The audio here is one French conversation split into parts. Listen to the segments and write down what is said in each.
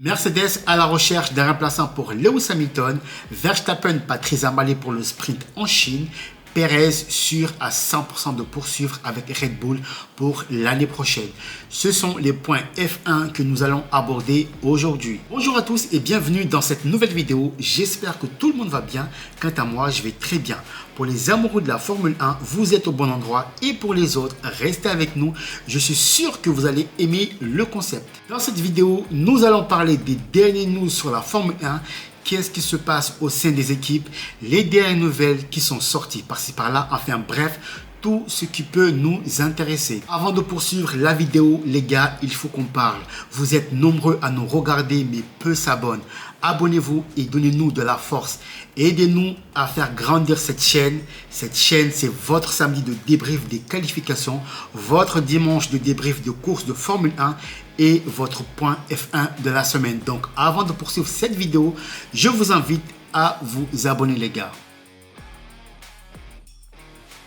Mercedes à la recherche d'un remplaçant pour Lewis Hamilton, Verstappen pas très emballé pour le sprint en Chine, Perez sûr à 100% de poursuivre avec Red Bull pour l'année prochaine. Ce sont les points F1 que nous allons aborder aujourd'hui. Bonjour à tous et bienvenue dans cette nouvelle vidéo. J'espère que tout le monde va bien. Quant à moi, je vais très bien. Pour les amoureux de la Formule 1, vous êtes au bon endroit et pour les autres, restez avec nous. Je suis sûr que vous allez aimer le concept. Dans cette vidéo, nous allons parler des derniers news sur la Formule 1. Qu'est-ce qui se passe au sein des équipes, les dernières nouvelles qui sont sorties par-ci par-là, enfin bref, tout ce qui peut nous intéresser. Avant de poursuivre la vidéo, les gars, il faut qu'on parle. Vous êtes nombreux à nous regarder, mais peu s'abonnent. Abonnez-vous et donnez-nous de la force. Aidez-nous à faire grandir cette chaîne. Cette chaîne, c'est votre samedi de débrief des qualifications, votre dimanche de débrief de course de Formule 1 et votre point F1 de la semaine. Donc, avant de poursuivre cette vidéo, je vous invite à vous abonner, les gars.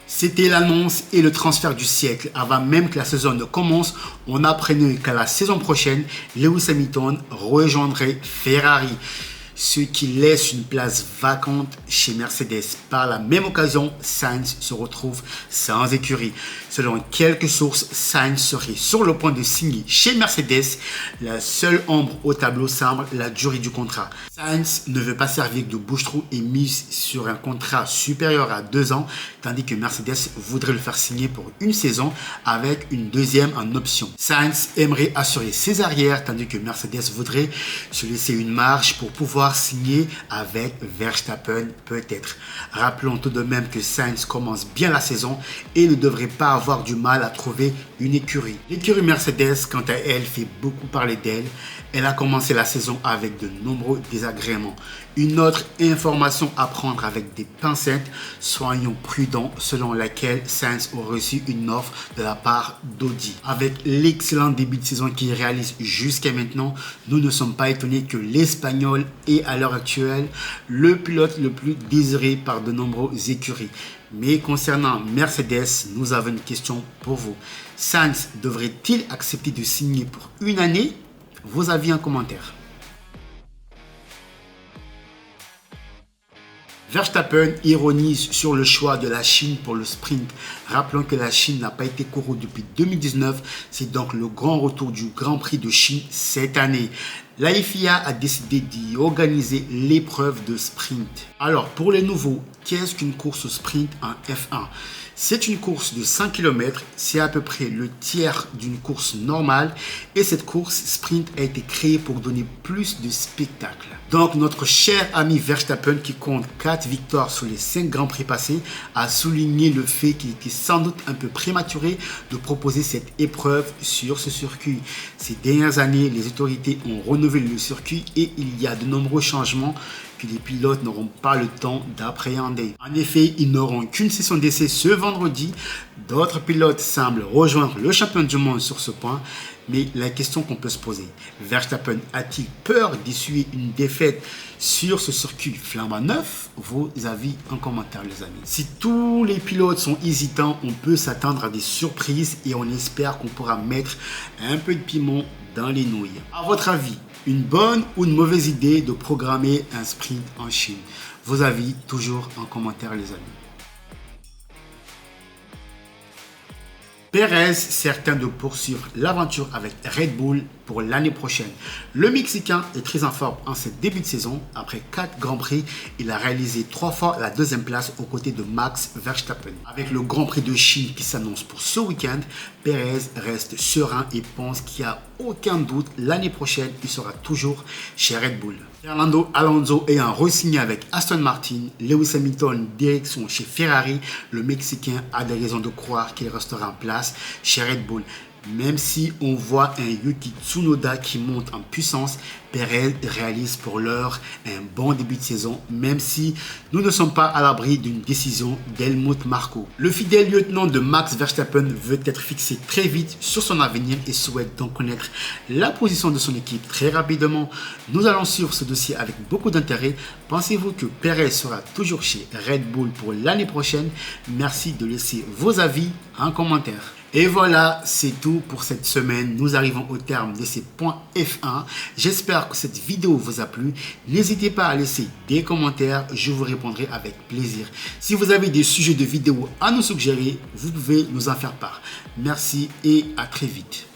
C'était l'annonce et le transfert du siècle. Avant même que la saison ne commence, on apprenait qu'à la saison prochaine, Lewis Hamilton rejoindrait Ferrari, ce qui laisse une place vacante chez Mercedes. Par la même occasion, Sainz se retrouve sans écurie. Selon quelques sources, Sainz serait sur le point de signer chez Mercedes. La seule ombre au tableau semble la durée du contrat. Sainz ne veut pas servir de bouche-trou et mise sur un contrat supérieur à 2 ans, tandis que Mercedes voudrait le faire signer pour une saison avec une deuxième en option. Sainz aimerait assurer ses arrières, tandis que Mercedes voudrait se laisser une marge pour pouvoir signer avec Verstappen peut-être. Rappelons tout de même que Sainz commence bien la saison et ne devrait pas avoir du mal à trouver une écurie. L'écurie Mercedes, quant à elle, fait beaucoup parler d'elle. Elle a commencé la saison avec de nombreux désagréments. Une autre information à prendre avec des pincettes, soyons prudents, selon laquelle Sainz aurait reçu une offre de la part d'Audi. Avec l'excellent début de saison qu'il réalise jusqu'à maintenant, nous ne sommes pas étonnés que l'Espagnol est à l'heure actuelle le pilote le plus désiré par de nombreuses écuries. Mais concernant Mercedes, nous avons une question pour vous. Sainz devrait-il accepter de signer pour une année? Vos avis en commentaire. Verstappen ironise sur le choix de la Chine pour le sprint. Rappelons que la Chine n'a pas été courue depuis 2019. C'est donc le grand retour du Grand Prix de Chine cette année. La FIA a décidé d'y organiser l'épreuve de sprint. Alors, pour les nouveaux, qu'est-ce qu'une course sprint en F1? C'est une course de 5 km, c'est à peu près le tiers d'une course normale et cette course sprint a été créée pour donner plus de spectacle. Donc notre cher ami Verstappen, qui compte 4 victoires sur les 5 grands prix passés, a souligné le fait qu'il était sans doute un peu prématuré de proposer cette épreuve sur ce circuit. Ces dernières années, les autorités ont renouvelé le circuit et il y a de nombreux changements que les pilotes n'auront pas le temps d'appréhender. En effet, ils n'auront qu'une session d'essai ce vendredi. D'autres pilotes semblent rejoindre le champion du monde sur ce point. Mais la question qu'on peut se poser, Verstappen a-t-il peur d'essuyer une défaite sur ce circuit flambant neuf? Vos avis en commentaire, les amis. Si tous les pilotes sont hésitants, on peut s'attendre à des surprises et on espère qu'on pourra mettre un peu de piment dans les nouilles. À votre avis, une bonne ou une mauvaise idée de programmer un sprint en Chine? Vos avis toujours en commentaire, les amis. Perez certain de poursuivre l'aventure avec Red Bull pour l'année prochaine. Le Mexicain est très en forme en ce début de saison. Après 4 Grands Prix, il a réalisé 3 fois la 2e place aux côtés de Max Verstappen. Avec le Grand Prix de Chine qui s'annonce pour ce week-end, Perez reste serein et pense qu'il n'y a aucun doute, l'année prochaine, il sera toujours chez Red Bull. Fernando Alonso ayant re-signé avec Aston Martin, Lewis Hamilton direction chez Ferrari, le Mexicain a des raisons de croire qu'il restera en place chez Red Bull. Même si on voit un Yuki Tsunoda qui monte en puissance, Perez réalise pour l'heure un bon début de saison, même si nous ne sommes pas à l'abri d'une décision d'Helmut Marko. Le fidèle lieutenant de Max Verstappen veut être fixé très vite sur son avenir et souhaite donc connaître la position de son équipe très rapidement. Nous allons suivre ce dossier avec beaucoup d'intérêt. Pensez-vous que Perez sera toujours chez Red Bull pour l'année prochaine? Merci de laisser vos avis en commentaire. Et voilà, c'est tout pour cette semaine. Nous arrivons au terme de ces points F1. J'espère que cette vidéo vous a plu. N'hésitez pas à laisser des commentaires, je vous répondrai avec plaisir. Si vous avez des sujets de vidéos à nous suggérer, vous pouvez nous en faire part. Merci et à très vite.